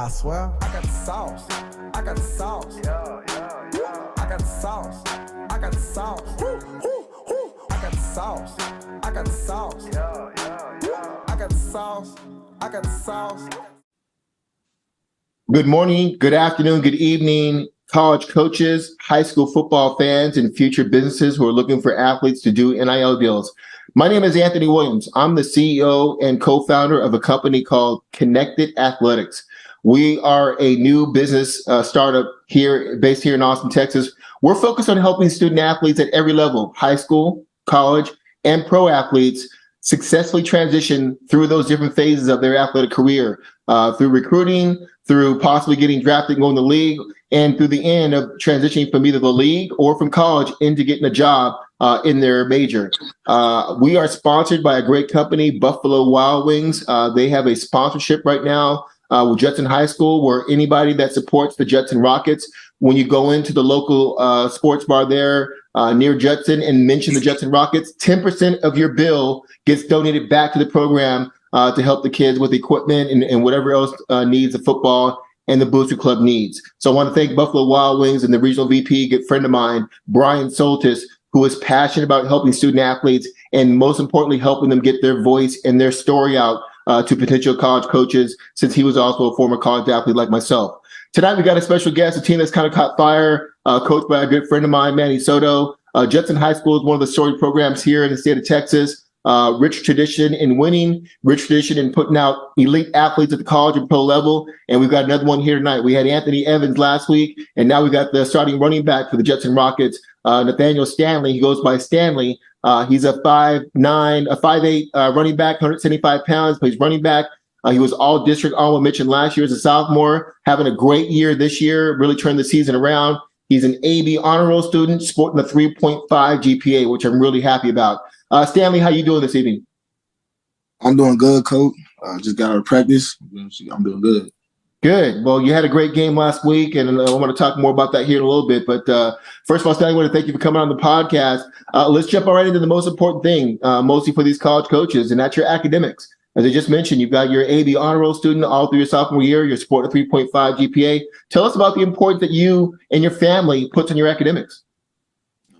I swear, I got the sauce. I got the sauce. I got the sauce. I got the sauce. I got the sauce. I got the sauce. I got the sauce. I got the sauce. Good morning, good afternoon, good evening, college coaches, high school football fans, and future businesses who are looking for athletes to do NIL deals. My name is Anthony Williams. I'm the CEO and co-founder of a company called Connected Athletics. We are a new business startup based here in Austin, Texas. We're focused on helping student athletes at every level, high school, college, and pro athletes successfully transition through those different phases of their athletic career, through recruiting, through possibly getting drafted and going to the league, and through the end of transitioning from either the league or from college into getting a job in their major. We are sponsored by a great company, Buffalo Wild Wings. They have a sponsorship right now with Judson High School, where anybody that supports the Judson Rockets, when you go into the local sports bar there near Judson and mention the Judson Rockets, 10% of your bill gets donated back to the program to help the kids with equipment and whatever else needs the football and the Booster Club needs. So I want to thank Buffalo Wild Wings and the regional VP, a good friend of mine, Brian Soltis, who is passionate about helping student athletes and most importantly, helping them get their voice and their story out to potential college coaches, since he was also a former college athlete like myself. Tonight, we got a special guest, a team that's kind of caught fire, coached by a good friend of mine, Manny Soto. Judson High School is one of the storied programs here in the state of Texas. Rich tradition in winning, rich tradition in putting out elite athletes at the college and pro level. And we've got another one here tonight. We had Anthony Evans last week, and now we got the starting running back for the Judson Rockets, Nathaniel Stanley. He goes by Stanley. He's a 5'8" running back, 175 pounds, plays running back. He was all district honorable mention last year as a sophomore, having a great year this year, really turned the season around. He's an AB honor roll student, sporting a 3.5 GPA, which I'm really happy about. Stanley, how you doing this evening? I'm doing good, Coach. Just got out of practice. I'm doing good. Good. Well, you had a great game last week, and I want to talk more about that here in a little bit. But first of all, Stanley, I want to thank you for coming on the podcast. Let's jump right into the most important thing, mostly for these college coaches, and that's your academics. As I just mentioned, you've got your AB honor roll student all through your sophomore year. You're sporting a 3.5 GPA. Tell us about the importance that you and your family puts on your academics.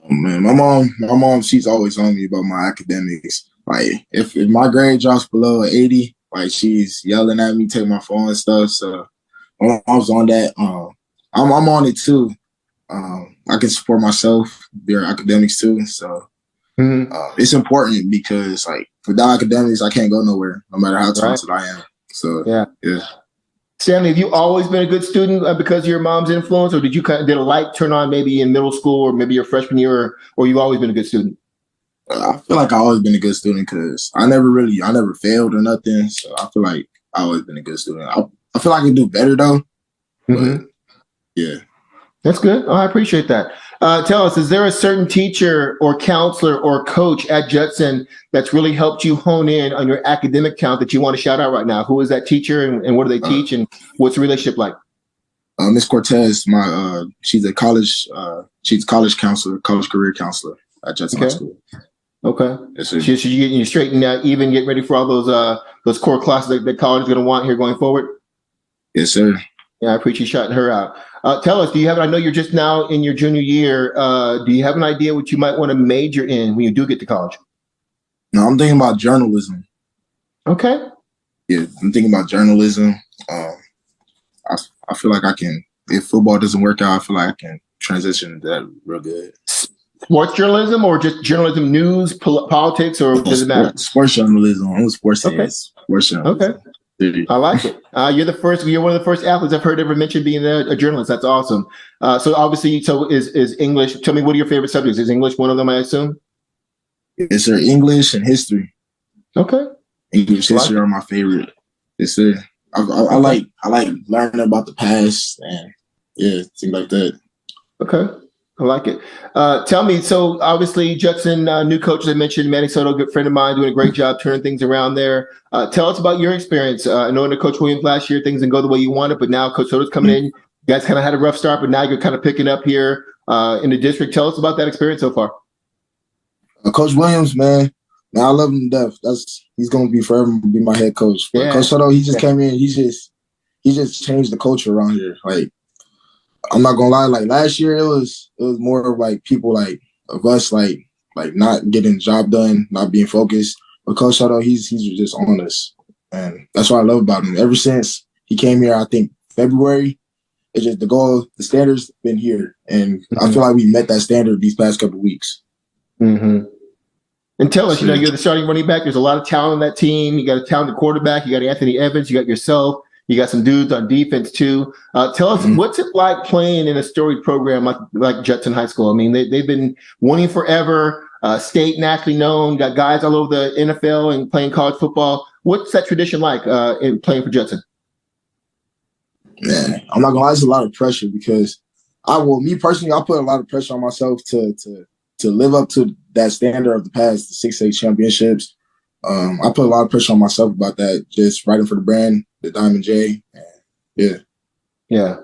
Oh, man, my mom, she's always on me about my academics. Like, if my grade drops below 80, like, she's yelling at me, take my phone and stuff. So my mom's on that. I'm on it too. I can support myself, their academics too. So it's important because, like, without academics, I can't go nowhere, no matter how talented I am. So yeah. Stanley, have you always been a good student because of your mom's influence, or did a light turn on maybe in middle school or maybe your freshman year, or you've always been a good student? I feel like I've always been a good student because I never failed or nothing. So I feel like I've always been a good student. I feel like I can do better though. But yeah. That's good. Oh, I appreciate that. Tell us, is there a certain teacher or counselor or coach at Judson that's really helped you hone in on your academic count that you want to shout out right now? Who is that teacher and what do they teach and what's the relationship like? Miss Cortez, she's a college counselor, college career counselor at Judson High School. Okay. Yes, She's getting you straightened out, even getting ready for all those core classes that college is going to want here going forward? Yes, sir. Yeah, I appreciate you shouting her out. Tell us, I know you're just now in your junior year. Do you have an idea what you might want to major in when you do get to college? No, I'm thinking about journalism. Okay. Yeah, I'm thinking about journalism. I feel like I can, if football doesn't work out, I feel like I can transition into that real good. Sports journalism or just journalism, news, politics, or does it matter? Sports journalism. I'm a sports fan. Sports journalism. Okay. I like it. You're one of the first athletes I've heard ever mention being a journalist. That's awesome. So obviously, is English. Tell me, what are your favorite subjects? Is English one of them, I assume? Yes, sir. English and history. Okay. English, history are my favorite. Yes, sir. I like learning about the past and things like that. Okay. I like it. Tell me, so obviously Judson, new coach, as I mentioned, Manny Soto, good friend of mine, doing a great job turning things around there. Tell us about your experience. I know under Coach Williams last year, things didn't go the way you wanted, but now Coach Soto's coming in. You guys kind of had a rough start, but now you're kind of picking up here in the district. Tell us about that experience so far. Coach Williams, man, I love him to death. He's going to be forever be my head coach. But Coach Soto, he just came in. he just changed the culture around here. Like, I'm not gonna lie, like last year it was more of like people like of us like not getting the job done, not being focused. But Coach Shadow, he's just on us. And that's what I love about him. Ever since he came here, I think February, it's just the standard's been here. And I feel like we met that standard these past couple of weeks. Mm-hmm. And tell us, you're the starting running back. There's a lot of talent on that team. You got a talented quarterback. You got Anthony Evans. You got yourself. You got some dudes on defense too. Tell us, what's it like playing in a storied program like Judson High School? I mean, they've been winning forever, state nationally known, got guys all over the NFL and playing college football. What's that tradition like in playing for Judson? Man, I'm not gonna lie, it's a lot of pressure because me personally, I put a lot of pressure on myself to live up to that standard of the past, the 6A championships. I put a lot of pressure on myself about that, just writing for the brand, the Diamond J. Yeah.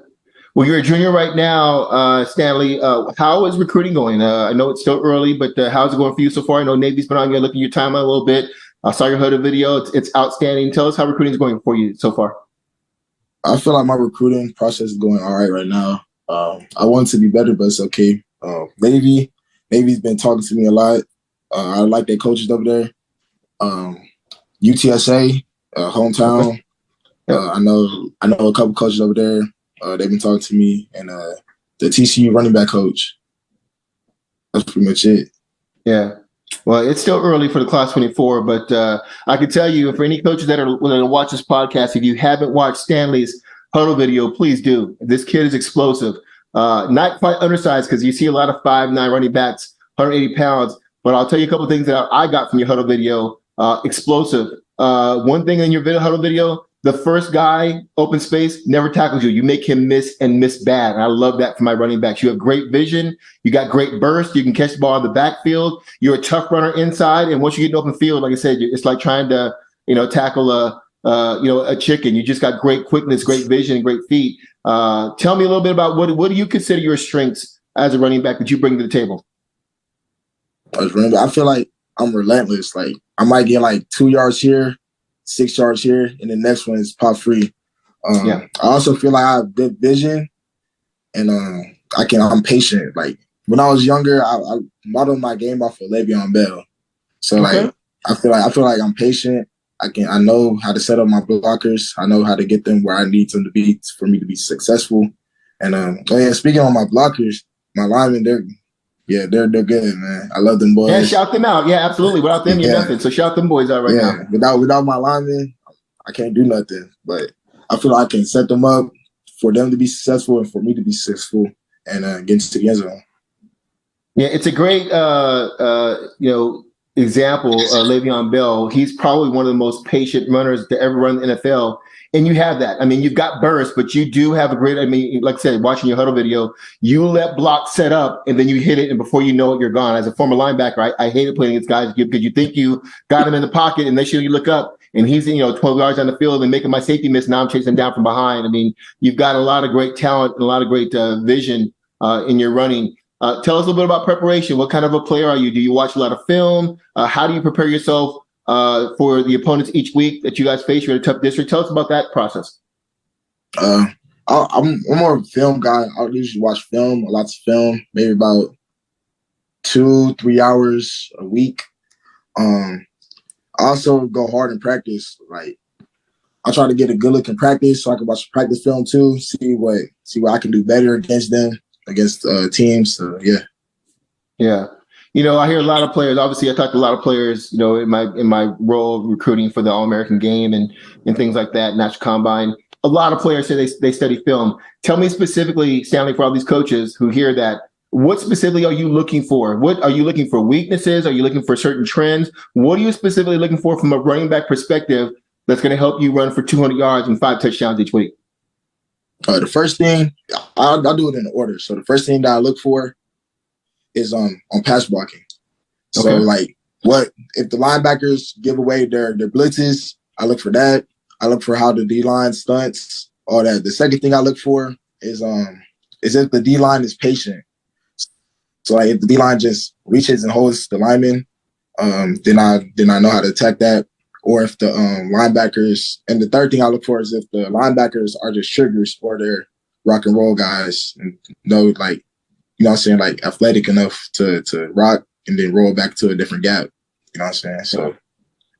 Well, you're a junior right now, Stanley. How is recruiting going? I know it's still early, but how's it going for you so far? I know Navy's been on here looking at your timeline a little bit. I saw your Huddle video. It's outstanding. Tell us how recruiting is going for you so far. I feel like my recruiting process is going all right now. I want it to be better, but it's okay. Navy's been talking to me a lot. I like their coaches over there. UTSA, hometown. I know a couple coaches over there. They've been talking to me, and the TCU running back coach. That's pretty much it. Yeah. Well, it's still early for the class 24, but I can tell you, for any coaches that are willing to watch this podcast, if you haven't watched Stanley's Huddle video, please do. This kid is explosive. Not quite undersized because you see a lot of 5'9" running backs, 180 pounds. But I'll tell you a couple of things that I got from your Huddle video. Explosive. One thing in your Huddle video, the first guy, open space, never tackles you. You make him miss and miss bad. And I love that for my running backs. You have great vision. You got great burst. You can catch the ball in the backfield. You're a tough runner inside. And once you get in open field, like I said, it's like trying to, tackle a chicken. You just got great quickness, great vision, and great feet. Tell me a little bit about what do you consider your strengths as a running back that you bring to the table? I feel like I'm relentless. Like I might get like 2 yards here, 6 yards here, and the next one is pop free. I also feel like I have good vision, and I'm patient. Like when I was younger, I modeled my game off of Le'Veon Bell. So like I feel like I'm patient. I know how to set up my blockers. I know how to get them where I need them to be for me to be successful. And speaking on my blockers, my linemen, they're good, man. I love them boys. Yeah, shout them out. Yeah, absolutely. Without them, you're nothing. So shout them boys out right now. Without my linemen, I can't do nothing. But I feel like I can set them up for them to be successful and for me to be successful and get into the end zone. Yeah, it's a great example of Le'Veon Bell. He's probably one of the most patient runners to ever run the NFL. And you have that. I mean, you've got burst, but you do have a great, like I said, watching your Huddle video, you let blocks set up and then you hit it. And before you know it, you're gone. As a former linebacker, I hated playing against guys because you think you got him in the pocket and they show you look up and he's, 12 yards on the field and making my safety miss. Now I'm chasing him down from behind. I mean, you've got a lot of great talent and a lot of great vision in your running. Tell us a little bit about preparation. What kind of a player are you? Do you watch a lot of film? How do you prepare yourself for the opponents each week that you guys face? You're in a tough district. Tell us about that process. I'm more of a film guy. I usually watch film, lots of film, maybe about 2-3 hours a week. I also go hard in practice. Like I try to get a good look in practice so I can watch practice film too, see what I can do better against them, against teams. So yeah. Yeah. I hear a lot of players. Obviously, I talk to a lot of players, in my role of recruiting for the All-American game and things like that, National Combine. A lot of players say they study film. Tell me specifically, Stanley, for all these coaches who hear that, what specifically are you looking for? What are you looking for? Weaknesses? Are you looking for certain trends? What are you specifically looking for from a running back perspective that's going to help you run for 200 yards and 5 touchdowns each week? The first thing, I'll do it in order. So the first thing that I look for is on pass blocking. So like what if the linebackers give away their blitzes, I look for that. I look for how the D-line stunts, all that. The second thing I look for is if the D-line is patient. So like if the D-line just reaches and holds the lineman, then I know how to attack that. or if the linebackers. And the third thing I look for is if the linebackers are just sugars or they're rock and roll guys and like, you know what I'm saying, like athletic enough to rock and then roll back to a different gap. You know what I'm saying? So.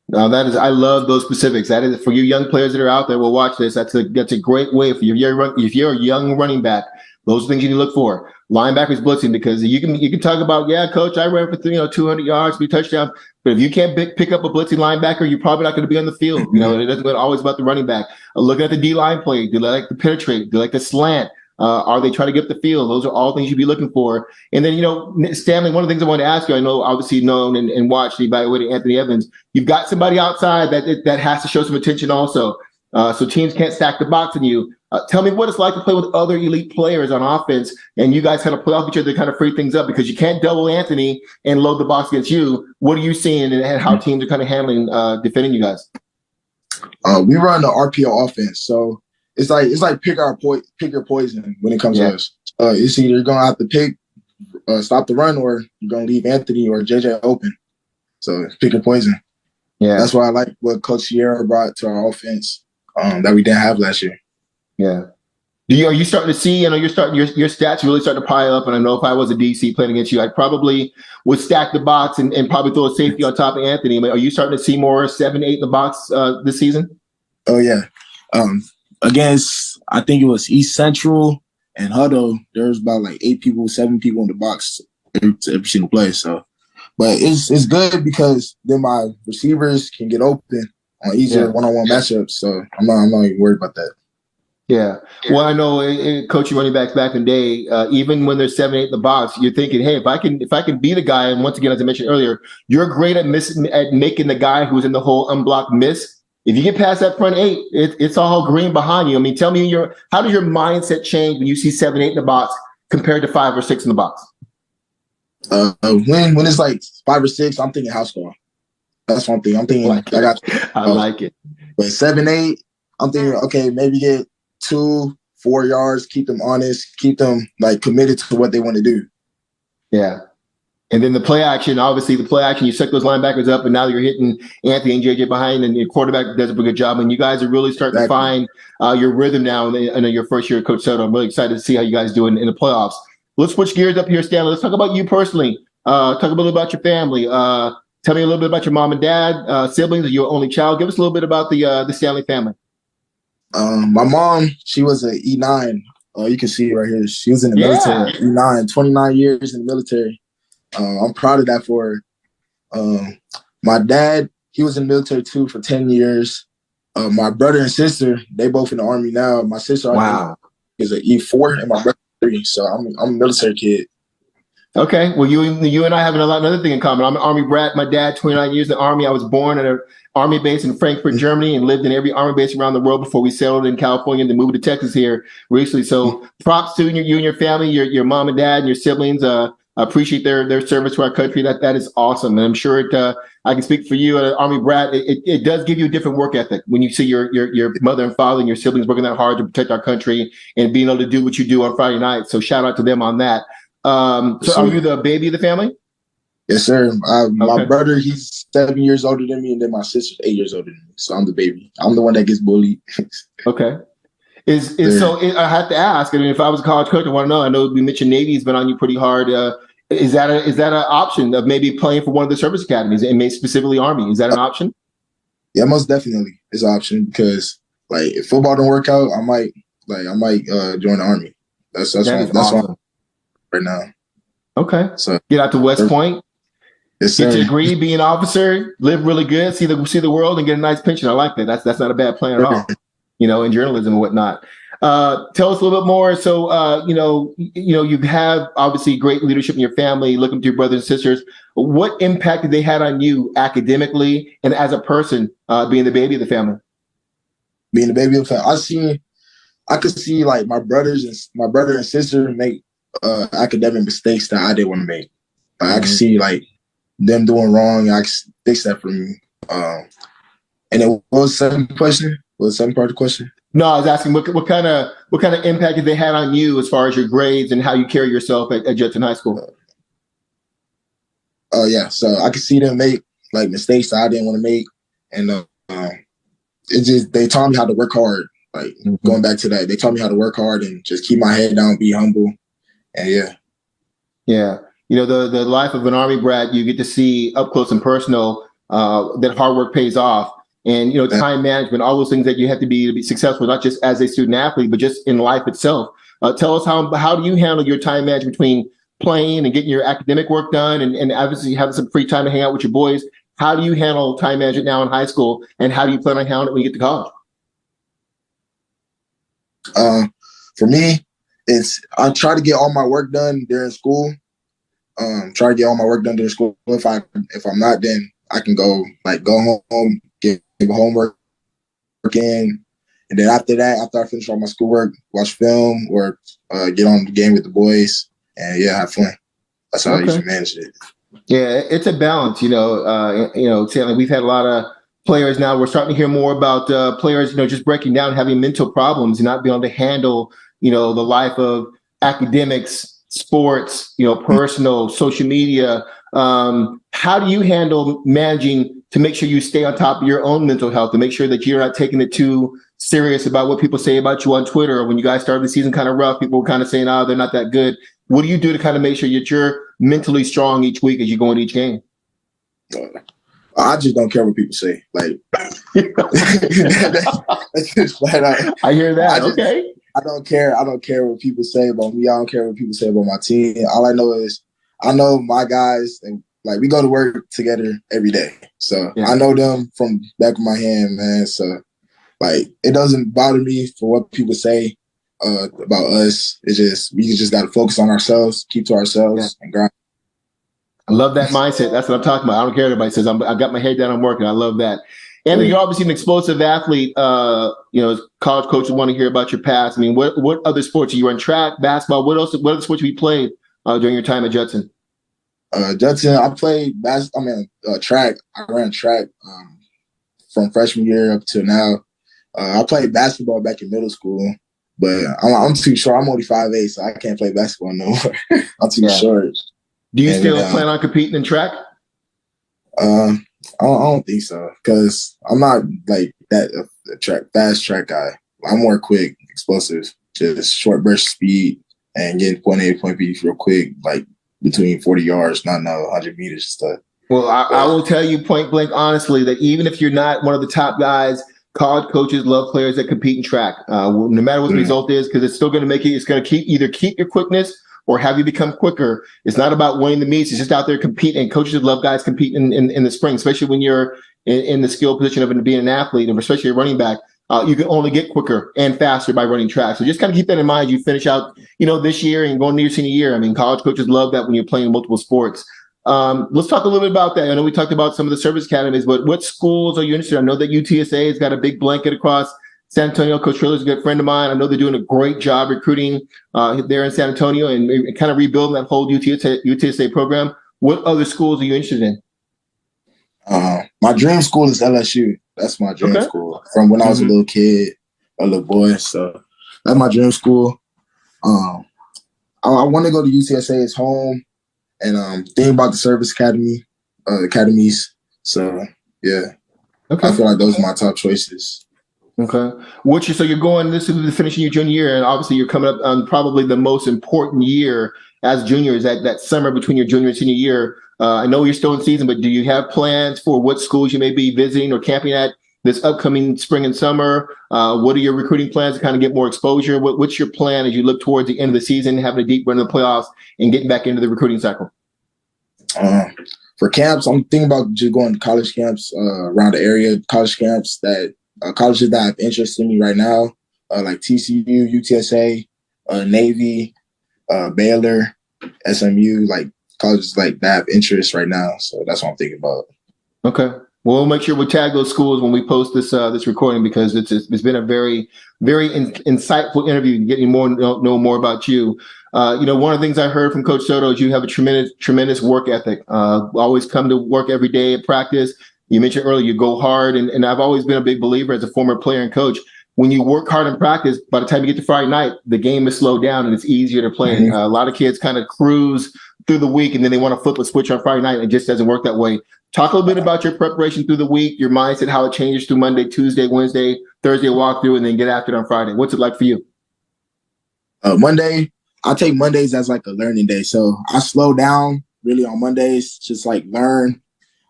Now I love those specifics. That is for you young players that are out there. Will watch this. That's a great way for you. If you're a young running back, those are things you need to look for. Linebackers blitzing, because you can talk about, yeah, coach, I ran for 200 yards, 3 touchdowns. But if you can't pick up a blitzing linebacker, you're probably not going to be on the field. It doesn't always about the running back. Looking at the D line play, do they like to penetrate? Do they like to slant? Are they trying to get the field? Those are all things you'd be looking for. And then, Stanley, one of the things I want to ask you, I know obviously known and watched and evaluated Anthony Evans. You've got somebody outside that has to show some attention also. So teams can't stack the box on you. Tell me what it's like to play with other elite players on offense, and you guys kind of play off each other to kind of free things up, because you can't double Anthony and load the box against you. What are you seeing and how teams are kind of handling defending you guys? We run the RPO offense, so it's like pick your poison when it comes to us. It's either you're gonna have to pick stop the run, or you're gonna leave Anthony or JJ open. So pick your poison. Yeah, that's why I like what Coach Sierra brought to our offense that we didn't have last year. Yeah. Are you starting to see? You're starting your stats really starting to pile up. And I know if I was a DC playing against you, I probably would stack the box and probably throw a safety on top of Anthony. Are you starting to see more 7, 8 in the box this season? Oh yeah. Against, I think it was East Central and Huddle, there was about like 7 people in the box every single play. So, but it's good because then my receivers can get open on easier one-on-one matchups. So I'm not even worried about that. Yeah. Well, I know coaching running backs back in the day, even when there's 7, 8 in the box, you're thinking, hey, if I can beat a guy, and once again, as I mentioned earlier, you're great at making the guy who's in the hole unblocked miss. If you get past that front 8, it's all green behind you. Tell me how does your mindset change when you see 7, 8 in the box compared to 5 or 6 in the box? When it's like 5 or 6, I'm thinking house call. That's one thing. I'm thinking I like it. But 7, 8, I'm thinking, okay, maybe get 2, 4 yards, keep them honest, keep them like committed to what they want to do. Yeah. And then the play action, you set those linebackers up, and now you're hitting Anthony and JJ behind, and your quarterback does a good job. And you guys are really starting to find your rhythm now. I know your first year, Coach Soto. I'm really excited to see how you guys do in the playoffs. Let's switch gears up here, Stanley. Let's talk about you personally. Talk a little about your family. Tell me a little bit about your mom and dad, siblings. Are you an only child? Give us a little bit about the Stanley family. My mom, she was an E9. You can see it right here. She was in the military, E9, 29 years in the military. I'm proud of that for her. My dad, he was in the military too for 10 years. My brother and sister, they both in the Army now. My sister is an E4 and my brother 3. So I'm a military kid. Okay. Well, you and I have another thing in common. I'm an Army brat. My dad, 29 years in the Army. I was born at an Army base in Frankfurt, Germany, and lived in every Army base around the world before we settled in California and then moved to Texas here recently. So props to you and your family, your mom and dad and your siblings. I appreciate their service to our country. That is awesome. And I'm sure I can speak for you, an Army brat. It does give you a different work ethic when you see your mother and father and your siblings working that hard to protect our country and being able to do what you do on Friday night. So shout out to them on that. So are you the baby of the family? Yes, sir. My brother, he's 7 years older than me, and then my sister's 8 years older than me. So I'm the baby. I'm the one that gets bullied. Okay. So I have to ask, if I was a college coach, I want to know, I know we mentioned Navy's been on you pretty hard. Is that an option of maybe playing for one of the service academies, and maybe specifically Army? Is that an option? Yeah, most definitely it's an option, because like if football don't work out, I might join the Army. That's awesome. Right now. Okay. So get out to West Point. Yes, get your degree, be an officer, live really good, see the world, and get a nice pension. I like that. That's not a bad plan at all. In journalism and whatnot. Tell us a little bit more. So, you have obviously great leadership in your family, looking to your brothers and sisters. What impact did they had on you academically and as a person, being the baby of the family? Being the baby of the family, I could see like my brother and sister make academic mistakes that I didn't want to make. I could see like them doing wrong. I could fix that for me. And then what was the second question? What was the second part of the question? No, I was asking what kind of impact did they had on you as far as your grades and how you carry yourself at Judson High School? Yeah, so I could see them make like mistakes that I didn't want to make, and it's just they taught me how to work hard. Like going back to that, they taught me how to work hard and just keep my head down, be humble, and yeah. The life of an Army brat, you get to see up close and personal that hard work pays off, and time management, all those things that you have to be successful, not just as a student athlete, but just in life itself. Tell us how do you handle your time management between playing and getting your academic work done, and obviously having some free time to hang out with your boys. How do you handle time management now in high school, and how do you plan on handling it when you get to college? For me, I try to get all my work done during school. Try to get all my work done during school. If I'm not, then I can go home, get homework in, and then after I finish all my schoolwork, watch film or get on the game with the boys, and have fun. That's how I usually manage it. Yeah, it's a balance, Stanley. We've had a lot of players now. We're starting to hear more about players, just breaking down, having mental problems, and not being able to handle, the life of academics, sports, personal, social media. How do you handle managing to make sure you stay on top of your own mental health, to make sure that you're not taking it too serious about what people say about you on Twitter? Or when you guys started the season kind of rough, people were kind of saying, they're not that good. What do you do to kind of make sure that you're mentally strong each week as you go into each game? I just don't care what people say. Like, that's just flat out. I hear that. Okay. I don't care. I don't care what people say about me. I don't care what people say about my team. All I know is I know my guys, and we go to work together every day. So I know them from back of my hand, man. So it doesn't bother me for what people say about us. It's just we just got to focus on ourselves, keep to ourselves, and grind. I love that mindset. That's what I'm talking about. I don't care what everybody says. I got my head down. I'm working. I love that. And you're obviously an explosive athlete. College coaches want to hear about your past. I mean, what other sports? You run track, basketball. What else? What other sports have you played during your time at Judson? Judson, I played track. I ran track from freshman year up to now. I played basketball back in middle school, but I'm too short. I'm only 5'8", so I can't play basketball no more. I'm too short. Do you still plan on competing in track? I don't think so, because I'm not that fast track guy. I'm more quick, explosive, just short burst speed and getting point A to point B real quick, between 40 yards, not 100 meters and stuff. Well, I will tell you point blank honestly that even if you're not one of the top guys, college coaches love players that compete in track, no matter what the result is, because it's still going to make it's going to keep your quickness or have you become quicker. It's not about winning the meets. It's just out there competing. And coaches love guys competing in the spring, especially when you're in the skill position of being an athlete, and especially a running back. You can only get quicker and faster by running track. So just kind of keep that in mind. You finish out, this year and going into your senior year. I mean, college coaches love that when you're playing multiple sports. Let's talk a little bit about that. I know we talked about some of the service academies, but what schools are you interested in? I know that UTSA has got a big blanket across San Antonio. Coach Triller's a good friend of mine. I know they're doing a great job recruiting there in San Antonio and kind of rebuilding that whole UTSA program. What other schools are you interested in? My dream school is LSU. That's my dream school from when I was a little kid, a little boy. So that's my dream school. I want to go to UTSA as home, and think about the service academies. So I feel like those are my top choices. Okay. So you're going, this is finishing your junior year, and obviously you're coming up on probably the most important year as juniors, that summer between your junior and senior year. I know you're still in season, but do you have plans for what schools you may be visiting or camping at this upcoming spring and summer? What are your recruiting plans to kind of get more exposure? What's your plan as you look towards the end of the season, having a deep run in the playoffs and getting back into the recruiting cycle? For camps, I'm thinking about just going to college camps around the area, college camps colleges that have interest in me right now, like TCU, UTSA, Navy, Baylor, SMU, colleges that have interest right now. So that's what I'm thinking about. Okay. Well, we'll make sure we tag those schools when we post this recording, because it's been a very, very insightful interview, getting know more about you. One of the things I heard from Coach Soto is you have a tremendous work ethic. Always come to work every day at practice. You mentioned earlier you go hard, and I've always been a big believer as a former player and coach. When you work hard in practice, by the time you get to Friday night, the game is slowed down and it's easier to play. A lot of kids kind of cruise through the week, and then they want to flip a switch on Friday night, and it just doesn't work that way. Talk a little bit about your preparation through the week, your mindset, how it changes through Monday, Tuesday, Wednesday, Thursday walkthrough, and then get after it on Friday. What's it like for you? Monday, I take Mondays as like a learning day. So I slow down really on Mondays, just like learn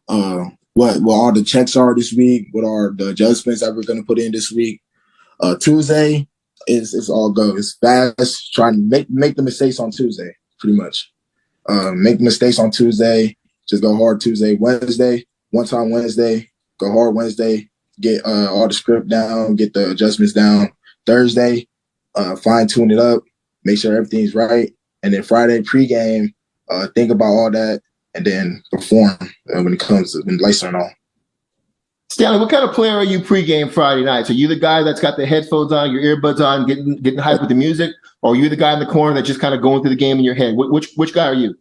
what all the checks are this week, what are the adjustments that we're going to put in this week. Tuesday is all go. It's fast. Trying to make the mistakes on Tuesday, pretty much. Make mistakes on Tuesday. Just go hard Tuesday. Wednesday, one time Wednesday, go hard Wednesday. Get all the script down, get the adjustments down. Thursday, fine tune it up, make sure everything's right. And then Friday pregame, think about all that, and then perform when it comes to when lights turn on. Stanley, what kind of player are you pregame Friday nights? Are you the guy that's got the headphones on, your earbuds on, getting hyped with the music, or are you the guy in the corner that's just kind of going through the game in your head? Which guy are you?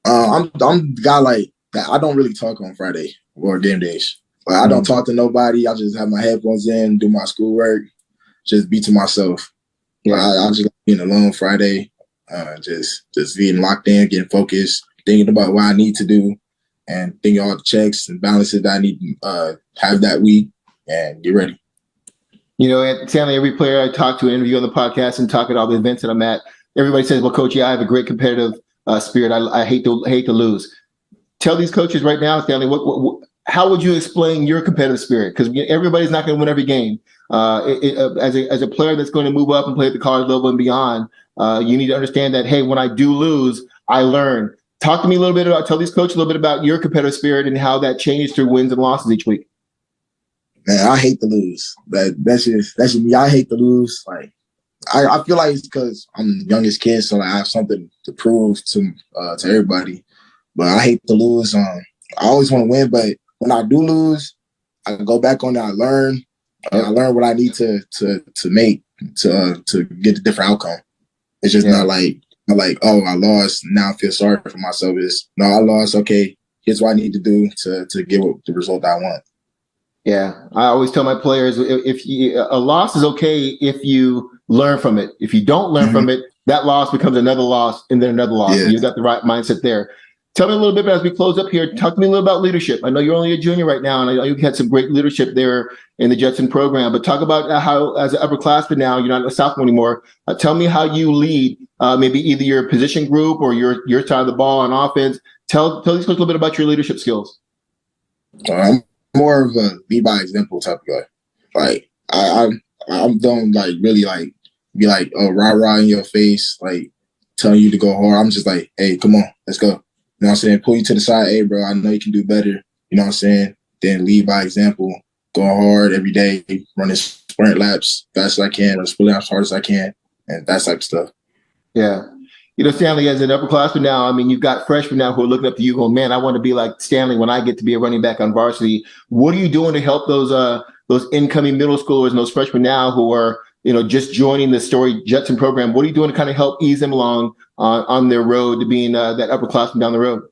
I'm the guy like that. I don't really talk on Friday or game days. Like, I don't talk to nobody. I just have my headphones in, do my schoolwork, just be to myself. Yeah. I just like being alone Friday, just being locked in, getting focused, thinking about what I need to do, and thinking all the checks and balances that I need to have that week, and get ready. You know, Stanley, every player I talk to, interview on the podcast, and talk at all the events that I'm at, everybody says, "Well, Coach, yeah, I have a great competitive spirit. I hate to lose." Tell these coaches right now, Stanley, how would you explain your competitive spirit? Because everybody's not going to win every game. As a player that's going to move up and play at the college level and beyond, you need to understand that, hey, when I do lose, I learn. Talk to me a little bit tell these coaches a little bit about your competitive spirit and how that changes through wins and losses each week. Man, I hate to lose. That's just me. I hate to lose. Like, I feel like it's because I'm the youngest kid, so like, I have something to prove to everybody. But I hate to lose. I always want to win, but when I do lose, I go back on it. I learn. I learn what I need to make to get a different outcome. It's just not like, oh, I lost. Now I feel sorry for myself. It's no, I lost. Okay, here's what I need to do to get the result I want. Yeah, I always tell my players, a loss is okay if you learn from it. If you don't learn from it, that loss becomes another loss and then another loss. Yeah. You got the right mindset there. Tell me a little bit as we close up here. Talk to me a little about leadership. I know you're only a junior right now, and I know you had some great leadership there in the Judson program. But talk about how, as an upperclassman now, you're not a sophomore anymore. Tell me how you lead, maybe either your position group or your side of the ball on offense. Tell these guys a little bit about your leadership skills. I'm more of a lead by example type of guy. Like I'm don't like really like be like, oh, rah in your face, like telling you to go hard. I'm just like, hey, come on, let's go. You know what I'm saying? Pull you to the side. Hey, bro, I know you can do better. You know what I'm saying? Then lead by example. Going hard every day. Running sprint laps fast as I can. Run split laps as hard as I can. And that type of stuff. Yeah. You know, Stanley, as an upperclassman now, I mean, you've got freshmen now who are looking up to you going, man, I want to be like Stanley when I get to be a running back on varsity. What are you doing to help those incoming middle schoolers and those freshmen now who are, you know, just joining the Story Judson program? What are you doing to kind of help ease them along on their road to being that upperclassman down the road?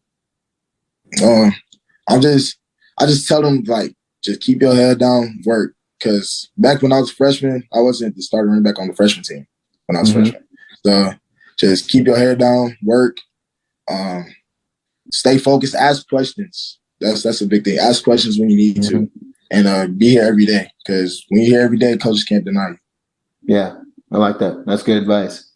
I just tell them, like, just keep your head down, work. Because back when I was a freshman, I wasn't the starter running back on the freshman team when I was freshman. So just keep your head down, work, stay focused, ask questions. That's a big thing. Ask questions when you need to, and be here every day. Because when you're here every day, coaches can't deny you. Yeah, I like that. That's good advice.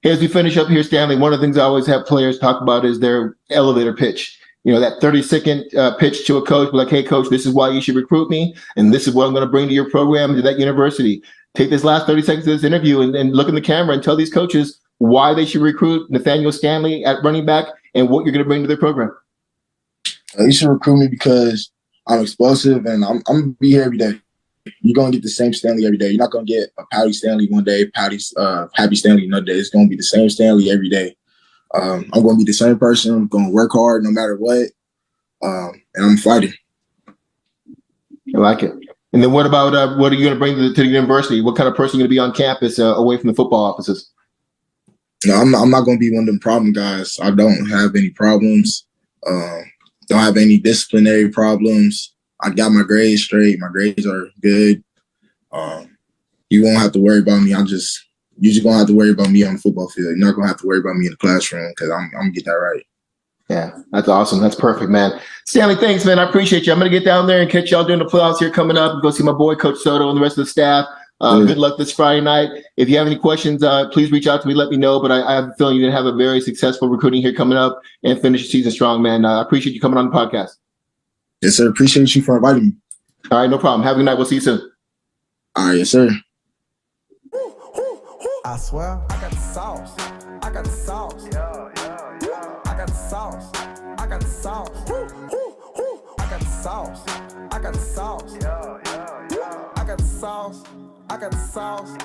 As we finish up here, Stanley, one of the things I always have players talk about is their elevator pitch. You know, that 30-second pitch to a coach, like, hey, coach, this is why you should recruit me, and this is what I'm going to bring to your program and to that university. Take this last 30 seconds of this interview and look in the camera and tell these coaches why they should recruit Nathaniel Stanley at running back and what you're going to bring to their program. You should recruit me because I'm explosive and I'm going to be here every day. You're going to get the same Stanley every day. You're not going to get a Patty Stanley one day, Happy Stanley another day. It's going to be the same Stanley every day. I'm going to be the same person. I'm going to work hard no matter what, and I'm fighting. I like it. And then what about what are you going to bring to the university? What kind of person are you going to be on campus away from the football offices? No, I'm not going to be one of them problem guys. I don't have any problems. Don't have any disciplinary problems. I got my grades straight. My grades are good. You won't have to worry about me. I'm just you're just gonna have to worry about me on the football field. You're not gonna have to worry about me in the classroom because I'm gonna get that right. Yeah, that's awesome. That's perfect, man. Stanley, thanks, man. I appreciate you. I'm going to get down there and catch y'all during the playoffs here coming up and go see my boy, Coach Soto, and the rest of the staff. Good luck this Friday night. If you have any questions, please reach out to me. Let me know. But I have a feeling you're going to have a very successful recruiting here coming up and finish the season strong, man. I appreciate you coming on the podcast. Yes, sir. Appreciate you for inviting me. All right, no problem. Have a good night. We'll see you soon. All right, yes, sir. I swear, I got the sauce. I got the sauce. I got the sauce. I got the sauce. I got the sauce. I got the sauce. I got the sauce. I got the sauce.